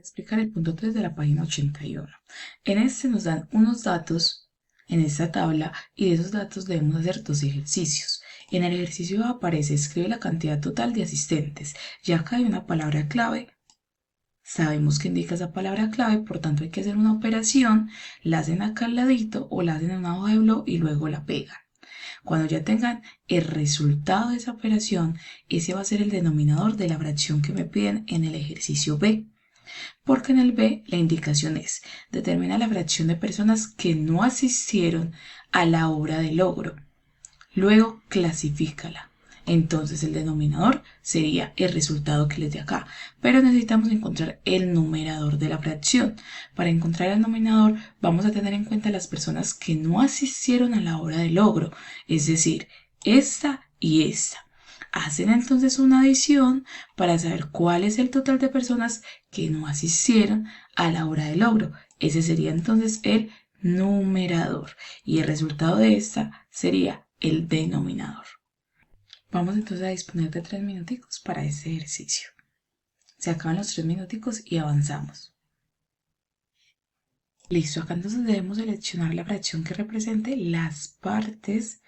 explicar el punto 3 de la página 81. En este nos dan unos datos en esta tabla y de esos datos debemos hacer dos ejercicios. En el ejercicio aparece escribe la cantidad total de asistentes. Ya acá hay una palabra clave. Sabemos que indica esa palabra clave, por tanto hay que hacer una operación, la hacen acá al ladito o la hacen en una hoja de blog y luego la pegan. Cuando ya tengan el resultado de esa operación, ese va a ser el denominador de la fracción que me piden en el ejercicio B. Porque en el B la indicación es, determina la fracción de personas que no asistieron a la hora de logro. Luego clasifícala. Entonces el denominador sería el resultado que les dé acá, pero necesitamos encontrar el numerador de la fracción. Para encontrar el denominador vamos a tener en cuenta las personas que no asistieron a la hora de logro, es decir, esta y esta. Hacen entonces una adición para saber cuál es el total de personas que no asistieron a la hora de logro. Ese sería entonces el numerador y el resultado de esta sería el denominador. Vamos entonces a disponer de 3 minuticos para este ejercicio. Se acaban los 3 minuticos y avanzamos. Listo, acá entonces debemos seleccionar la fracción que represente las partes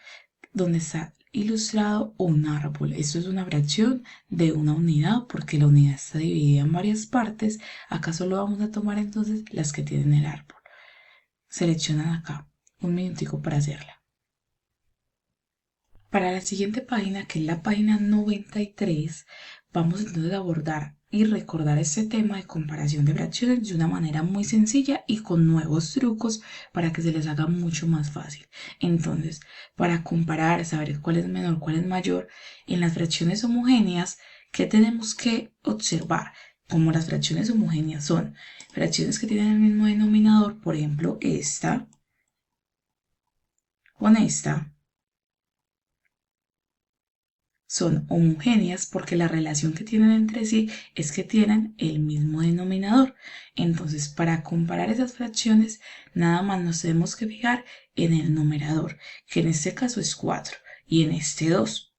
donde está ilustrado un árbol. Esto es una fracción de una unidad porque la unidad está dividida en varias partes. Acá solo vamos a tomar entonces las que tienen el árbol. Seleccionan acá, un minutico para hacerla. Para la siguiente página, que es la página 93, vamos entonces a abordar y recordar este tema de comparación de fracciones de una manera muy sencilla y con nuevos trucos para que se les haga mucho más fácil. Entonces, para comparar, saber cuál es menor, cuál es mayor, en las fracciones homogéneas, ¿qué tenemos que observar? Como las fracciones homogéneas son fracciones que tienen el mismo denominador, por ejemplo, esta con esta, son homogéneas porque la relación que tienen entre sí es que tienen el mismo denominador. Entonces, para comparar esas fracciones, nada más nos tenemos que fijar en el numerador, que en este caso es 4 y en este 2.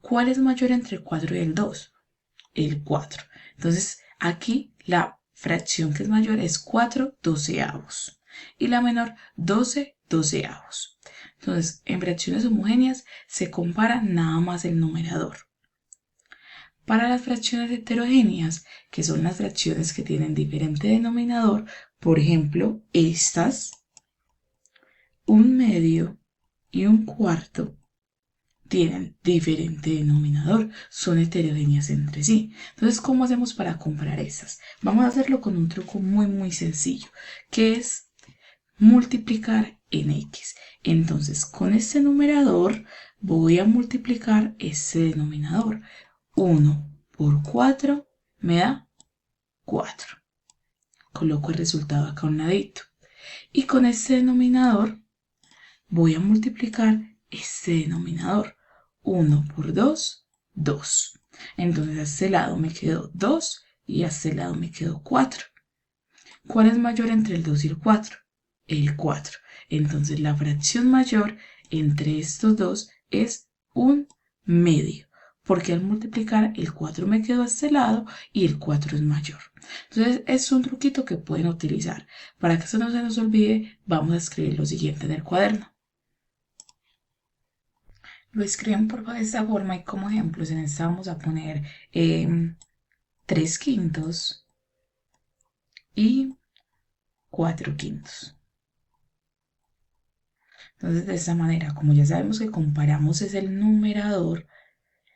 ¿Cuál es mayor entre el 4 y el 2? El 4. Entonces, aquí la fracción que es mayor es 4 doceavos y la menor 12 doceavos. Entonces, en fracciones homogéneas se compara nada más el numerador. Para las fracciones heterogéneas, que son las fracciones que tienen diferente denominador, por ejemplo, estas, un medio y un cuarto, tienen diferente denominador, son heterogéneas entre sí. Entonces, ¿cómo hacemos para comparar estas? Vamos a hacerlo con un truco muy sencillo, que es multiplicar en x. Entonces, con este numerador voy a multiplicar este denominador. 1 por 4 me da 4. Coloco el resultado acá a un ladito. Y con este denominador voy a multiplicar este denominador. 1 por 2, 2. Entonces a este lado me quedó 2 y a este lado me quedó 4. ¿Cuál es mayor entre el 2 y el 4? El 4. Entonces la fracción mayor entre estos dos es un medio, porque al multiplicar el 4 me quedó a este lado y el 4 es mayor. Entonces es un truquito que pueden utilizar. Para que esto no se nos olvide, vamos a escribir lo siguiente en el cuaderno. Lo escriben por de esta forma y como ejemplos en esta vamos a poner 3 quintos y 4 quintos. Entonces de esta manera, como ya sabemos que comparamos es el numerador,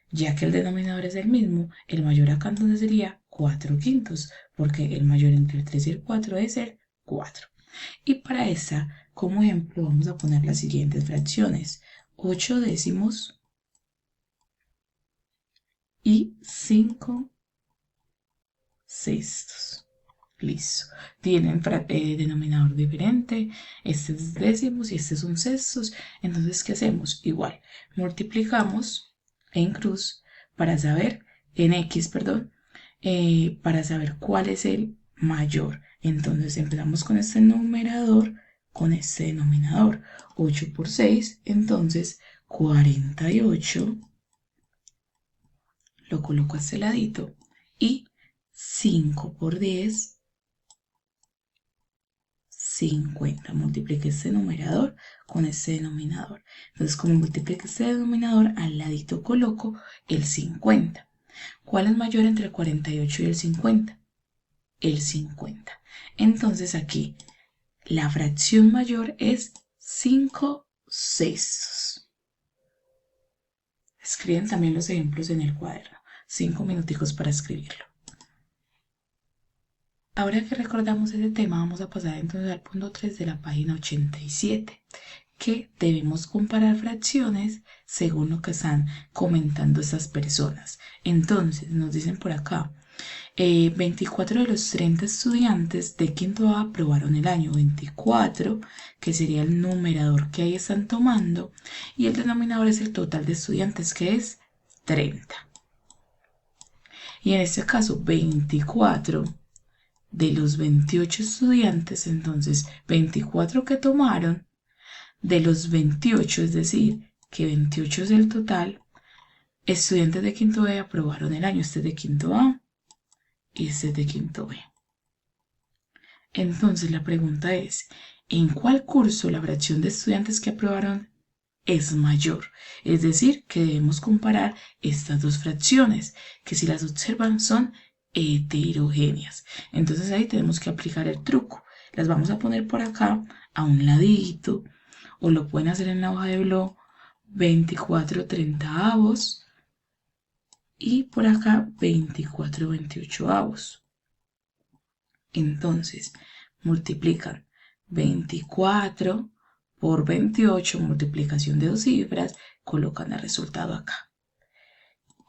ya que el denominador es el mismo, el mayor acá entonces sería 4 quintos, porque el mayor entre el 3 y el 4 es el 4. Y para esta, como ejemplo, vamos a poner las siguientes fracciones. 8 décimos y 5 sextos. Listo. Tienen denominador diferente. Este es décimos y este son sextos. Entonces, ¿qué hacemos? Igual, multiplicamos en cruz para saber, en X, perdón, para saber cuál es el mayor. Entonces, empezamos con este numerador, con este denominador. 8 por 6, entonces 48. Lo coloco a este ladito y 5 por 10 50. Multiplique este numerador con este denominador. Entonces, como multiplique este denominador, al ladito coloco el 50. ¿Cuál es mayor entre el 48 y el 50? El 50. Entonces aquí la fracción mayor es 5/6. Escriben también los ejemplos en el cuaderno. 5 minuticos para escribirlo. Ahora que recordamos ese tema, vamos a pasar entonces al punto 3 de la página 87, que debemos comparar fracciones según lo que están comentando estas personas. Entonces, nos dicen por acá, 24 de los 30 estudiantes de quinto A aprobaron el año. 24, que sería el numerador que ahí están tomando, y el denominador es el total de estudiantes, que es 30. Y en este caso, 24 de los 28 estudiantes, entonces 24 que tomaron, de los 28, es decir, que 28 es el total, estudiantes de quinto B aprobaron el año. Este es de quinto A y este es de quinto B. Entonces la pregunta es, ¿en cuál curso la fracción de estudiantes que aprobaron es mayor? Es decir, que debemos comparar estas dos fracciones, que si las observan son heterogéneas. Entonces ahí tenemos que aplicar el truco. Las vamos a poner por acá a un ladito, o lo pueden hacer en la hoja de blog, 24/30 y por acá 24/28. Entonces multiplican 24 por 28, multiplicación de dos cifras, colocan el resultado acá.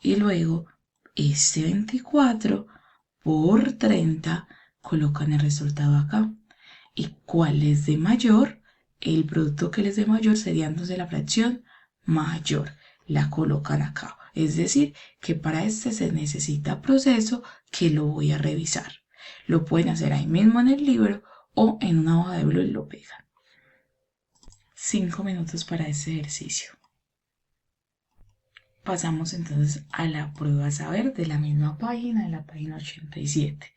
Y luego este 24 por 30, colocan el resultado acá. ¿Y cuál es de mayor? El producto que les dé mayor sería entonces la fracción mayor. La colocan acá. Es decir, que para este se necesita proceso que lo voy a revisar. Lo pueden hacer ahí mismo en el libro o en una hoja de blog y lo pegan. 5 minutos para este ejercicio. Pasamos entonces a la prueba a saber de la misma página, de la página 87.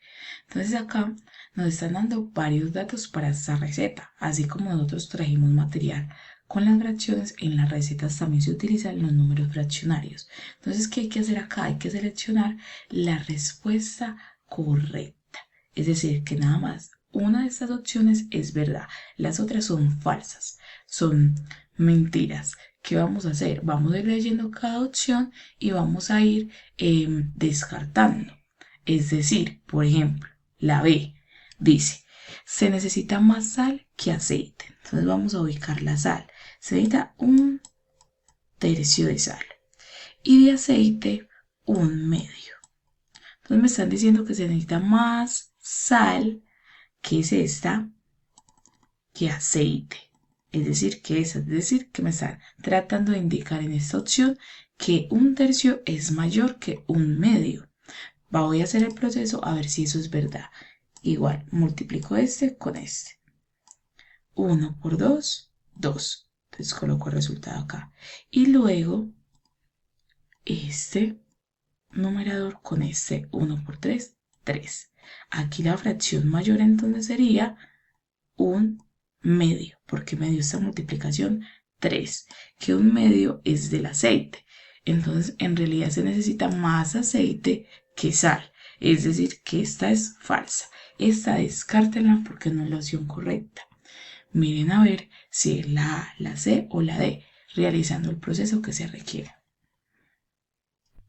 Entonces acá nos están dando varios datos para esta receta, así como nosotros trajimos material con las fracciones. En las recetas también se utilizan los números fraccionarios. Entonces, ¿qué hay que hacer acá? Hay que seleccionar la respuesta correcta. Es decir, que nada más una de estas opciones es verdad, las otras son falsas, son mentiras. ¿Qué vamos a hacer? Vamos a ir leyendo cada opción y vamos a ir descartando. Es decir, por ejemplo, la B dice, se necesita más sal que aceite. Entonces vamos a ubicar la sal. Se necesita 1/3 de sal y de aceite 1/2. Entonces me están diciendo que se necesita más sal, que es esta, que aceite. Es decir, que me están tratando de indicar en esta opción que 1/3 es mayor que 1/2. Voy a hacer el proceso a ver si eso es verdad. Igual, multiplico este con este. 1 por 2, 2. Entonces coloco el resultado acá. Y luego, este numerador con este 1 por 3, 3. Aquí la fracción mayor entonces sería 1/2, porque me dio esta multiplicación 3, que 1/2 es del aceite. Entonces, en realidad se necesita más aceite que sal. Es decir, que esta es falsa. Esta descártenla porque no es la opción correcta. Miren a ver si es la A, la C o la D, realizando el proceso que se requiere.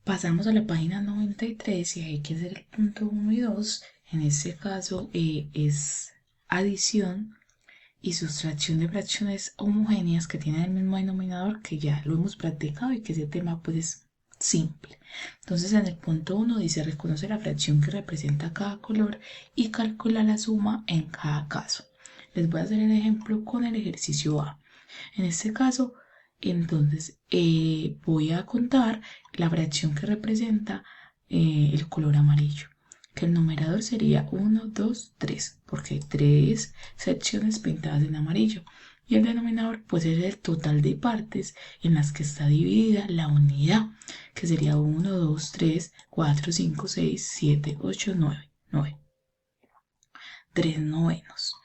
Pasamos a la página 93 y hay que hacer el punto 1 y 2. En este caso es adición y sustracción de fracciones homogéneas que tienen el mismo denominador, que ya lo hemos practicado y que ese tema pues es simple. Entonces en el punto 1 dice, reconoce la fracción que representa cada color y calcula la suma en cada caso. Les voy a hacer el ejemplo con el ejercicio A. En este caso, entonces voy a contar la fracción que representa el color amarillo, que el numerador sería 1, 2, 3, porque hay 3 secciones pintadas en amarillo. Y el denominador pues es el total de partes en las que está dividida la unidad, que sería 1, 2, 3, 4, 5, 6, 7, 8, 9. 9. 3 novenos.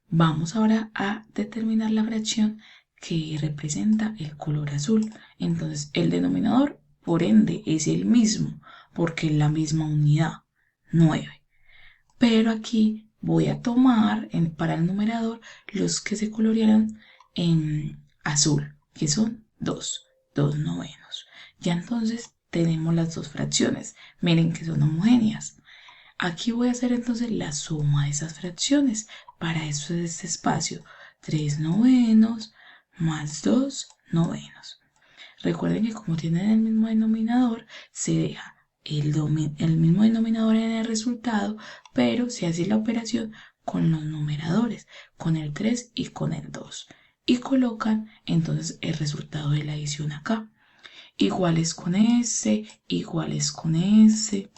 Vamos ahora a determinar la fracción que representa el color azul. Entonces el denominador, por ende, es el mismo, porque es la misma unidad, 9. Pero aquí voy a tomar para el numerador los que se colorearon en azul, que son 2 novenos. Ya entonces tenemos las dos fracciones. Miren que son homogéneas. Aquí voy a hacer entonces la suma de esas fracciones. Para eso es este espacio. 3 novenos más 2 novenos. Recuerden que como tienen el mismo denominador, se deja el mismo denominador en el resultado, pero se hace la operación con los numeradores, con el 3 y con el 2. Y colocan entonces el resultado de la adición acá. Iguales con S, iguales con S.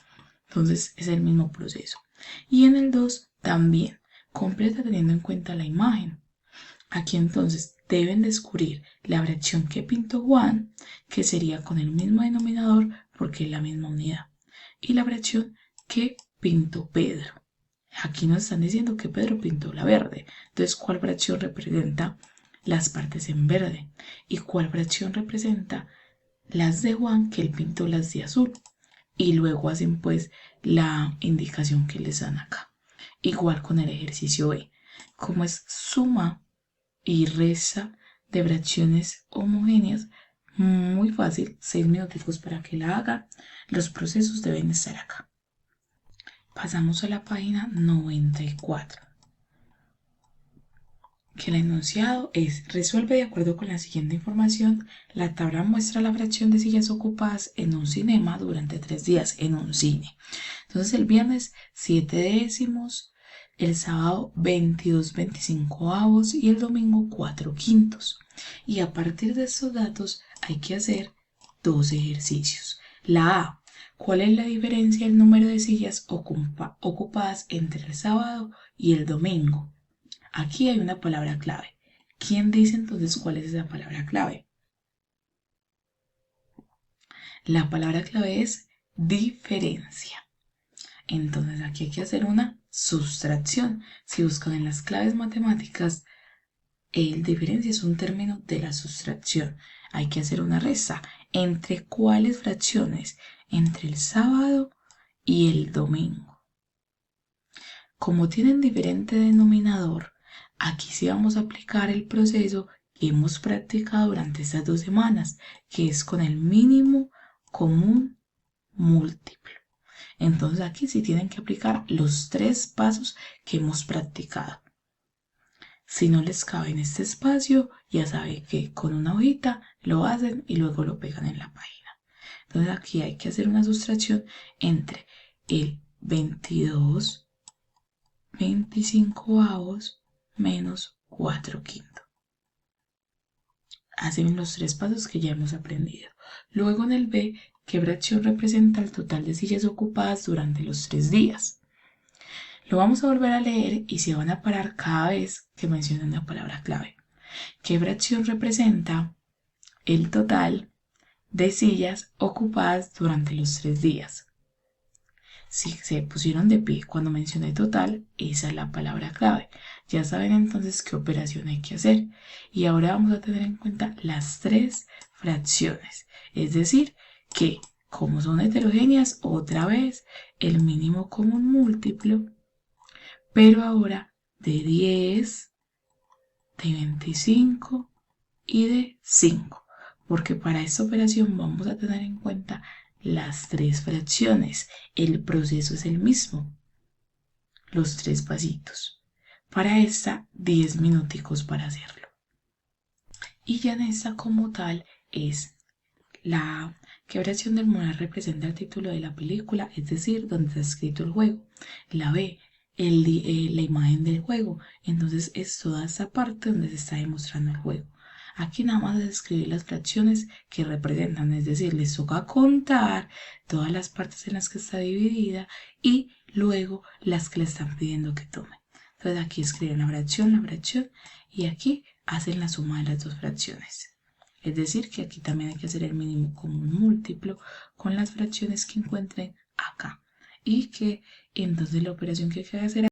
Entonces es el mismo proceso. Y en el 2 también, completa teniendo en cuenta la imagen. Aquí entonces deben descubrir la fracción que pintó Juan, que sería con el mismo denominador porque es la misma unidad, y la fracción que pintó Pedro. Aquí nos están diciendo que Pedro pintó la verde. Entonces, ¿cuál fracción representa las partes en verde? ¿Y cuál fracción representa las de Juan, que él pintó las de azul? Y luego hacen pues la indicación que les dan acá. Igual con el ejercicio B. Como es suma y resta de fracciones homogéneas, muy fácil, 6 minutos para que la hagan. Los procesos deben estar acá. Pasamos a la página 94. Que el enunciado es: resuelve de acuerdo con la siguiente información. La tabla muestra la fracción de sillas ocupadas en un cinema durante 3 días en un cine. Entonces el viernes 7 décimos, el sábado 22/25 y el domingo 4/5. Y a partir de estos datos hay que hacer dos ejercicios. La A: ¿cuál es la diferencia del número de sillas ocupadas entre el sábado y el domingo? Aquí hay una palabra clave. ¿Quién dice entonces cuál es esa palabra clave? La palabra clave es diferencia. Entonces aquí hay que hacer una sustracción. Si buscan en las claves matemáticas, el diferencia es un término de la sustracción. Hay que hacer una resta. ¿Entre cuáles fracciones? Entre el sábado y el domingo. Como tienen diferente denominador, aquí sí vamos a aplicar el proceso que hemos practicado durante estas 2 semanas, que es con el mínimo común múltiplo. Entonces aquí sí tienen que aplicar los 3 pasos que hemos practicado. Si no les cabe en este espacio, ya saben que con una hojita lo hacen y luego lo pegan en la página. Entonces aquí hay que hacer una sustracción entre el 22/25 menos 4/5. Hacen los 3 pasos que ya hemos aprendido. Luego en el B, ¿qué fracción representa el total de sillas ocupadas durante los 3 días? Lo vamos a volver a leer y se van a parar cada vez que mencionen la palabra clave. ¿Qué fracción representa el total de sillas ocupadas durante los 3 días? Si se pusieron de pie cuando mencioné total, esa es la palabra clave. Ya saben entonces qué operación hay que hacer. Y ahora vamos a tener en cuenta las 3 fracciones. Es decir, que como son heterogéneas, otra vez el mínimo común múltiplo, pero ahora de 10, de 25 y de 5. Porque para esta operación vamos a tener en cuenta las 3 fracciones. El proceso es el mismo. Los 3 pasitos. Para esta, 10 minuticos para hacerlo. Y ya en esta como tal es la que fracción del mural representa el título de la película, es decir, donde está escrito el juego. La B, la imagen del juego. Entonces es toda esta parte donde se está demostrando el juego. Aquí nada más es escribir las fracciones que representan, es decir, les toca contar todas las partes en las que está dividida y luego las que le están pidiendo que tomen. Entonces aquí escriben la fracción y aquí hacen la suma de las dos fracciones. Es decir, que aquí también hay que hacer el mínimo común múltiplo con las fracciones que encuentren acá. Y que entonces la operación que hay que hacer